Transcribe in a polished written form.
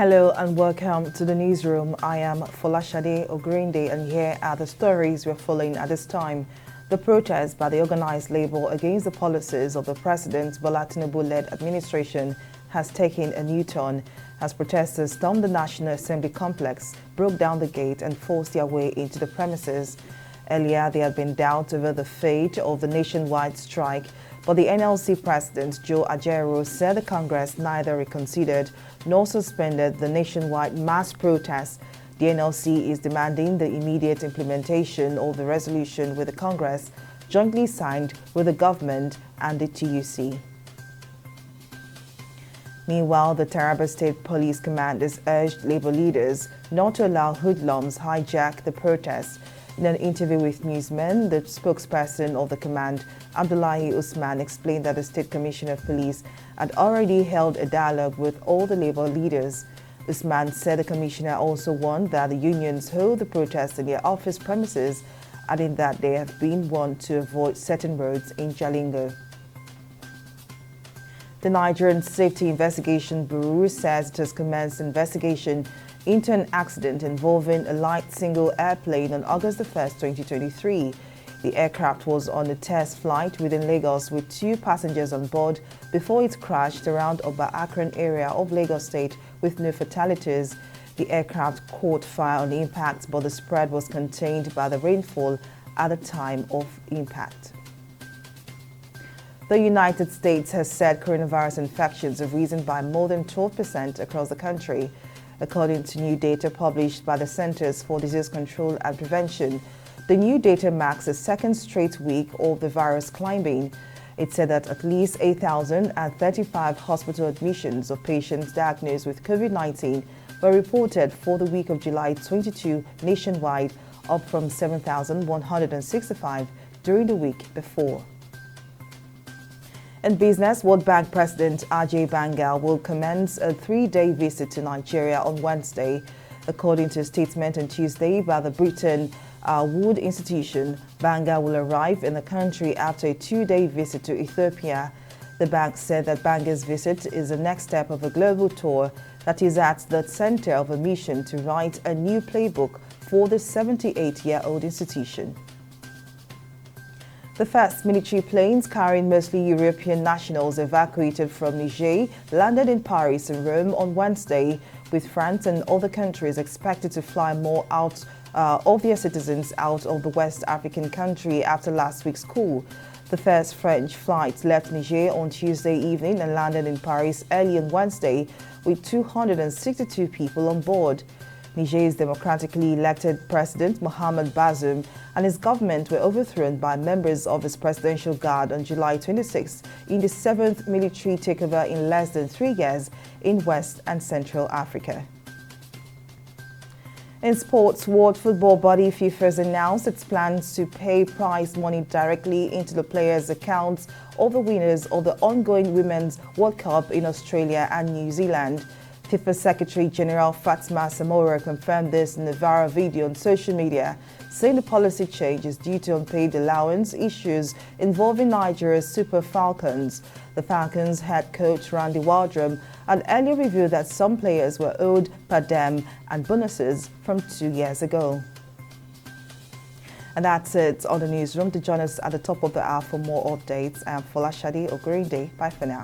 Hello and welcome to the newsroom. I am Folashade Ogrinde and here are the stories we're following at this time. The protest by the organized labor against the policies of the President Bola Tinubu-led administration has taken a new turn as protesters stormed the National Assembly complex, broke down the gate and forced their way into the premises. Earlier, there had been doubt over the fate of the nationwide strike, but the NLC President Joe Ajaero said the Congress neither reconsidered nor suspended the nationwide mass protest. The NLC is demanding the immediate implementation of the resolution with the Congress, jointly signed with the government and the TUC. Meanwhile, the Taraba State Police commanders urged labor leaders not to allow hoodlums hijack the protest. In an interview with newsmen, the spokesperson of the command, Abdullahi Usman, explained that the State Commissioner of Police had already held a dialogue with all the labor leaders. Usman said the commissioner also warned that the unions hold the protest in their office premises, adding that they have been warned to avoid certain roads in Jalingo. The Nigerian Safety Investigation Bureau says it has commenced investigation into an accident involving a light single airplane on August 1, 2023. The aircraft was on a test flight within Lagos with 2 passengers on board before it crashed around Oba Akron area of Lagos State with no fatalities. The aircraft caught fire on impact, but the spread was contained by the rainfall at the time of impact. The United States has said coronavirus infections have risen by more than 12% across the country. According to new data published by the Centers for Disease Control and Prevention, the new data marks a second straight week of the virus climbing. It said that at least 8,035 hospital admissions of patients diagnosed with COVID-19 were reported for the week of July 22 nationwide, up from 7,165 during the week before. In business, World Bank President Ajay Banga will commence a 3-day visit to Nigeria on Wednesday. According to a statement on Tuesday by the Bretton Woods Institution, Banga will arrive in the country after a 2-day visit to Ethiopia. The bank said that Banga's visit is the next step of a global tour that is at the center of a mission to write a new playbook for the 78-year-old institution. The first military planes carrying mostly European nationals evacuated from Niger landed in Paris and Rome on Wednesday, with France and other countries expected to fly more out of their citizens out of the West African country after last week's coup. The first French flight left Niger on Tuesday evening and landed in Paris early on Wednesday with 262 people on board. Niger's democratically elected President Mohamed Bazoum and his government were overthrown by members of his presidential guard on July 26 in the 7th military takeover in less than 3 years in West and Central Africa. In sports, World Football Body FIFA has announced its plans to pay prize money directly into the players' accounts of the winners of the ongoing Women's World Cup in Australia and New Zealand. FIFA Secretary General Fatma Samora confirmed this in a viral video on social media, saying the policy change is due to unpaid allowance issues involving Nigeria's Super Falcons. The Falcons head coach Randy Waldrum had earlier revealed that some players were owed per diem and bonuses from 2 years ago. And that's it on the newsroom. To join us at the top of the hour for more updates, I'm Folashade Ogrinde. Bye for now.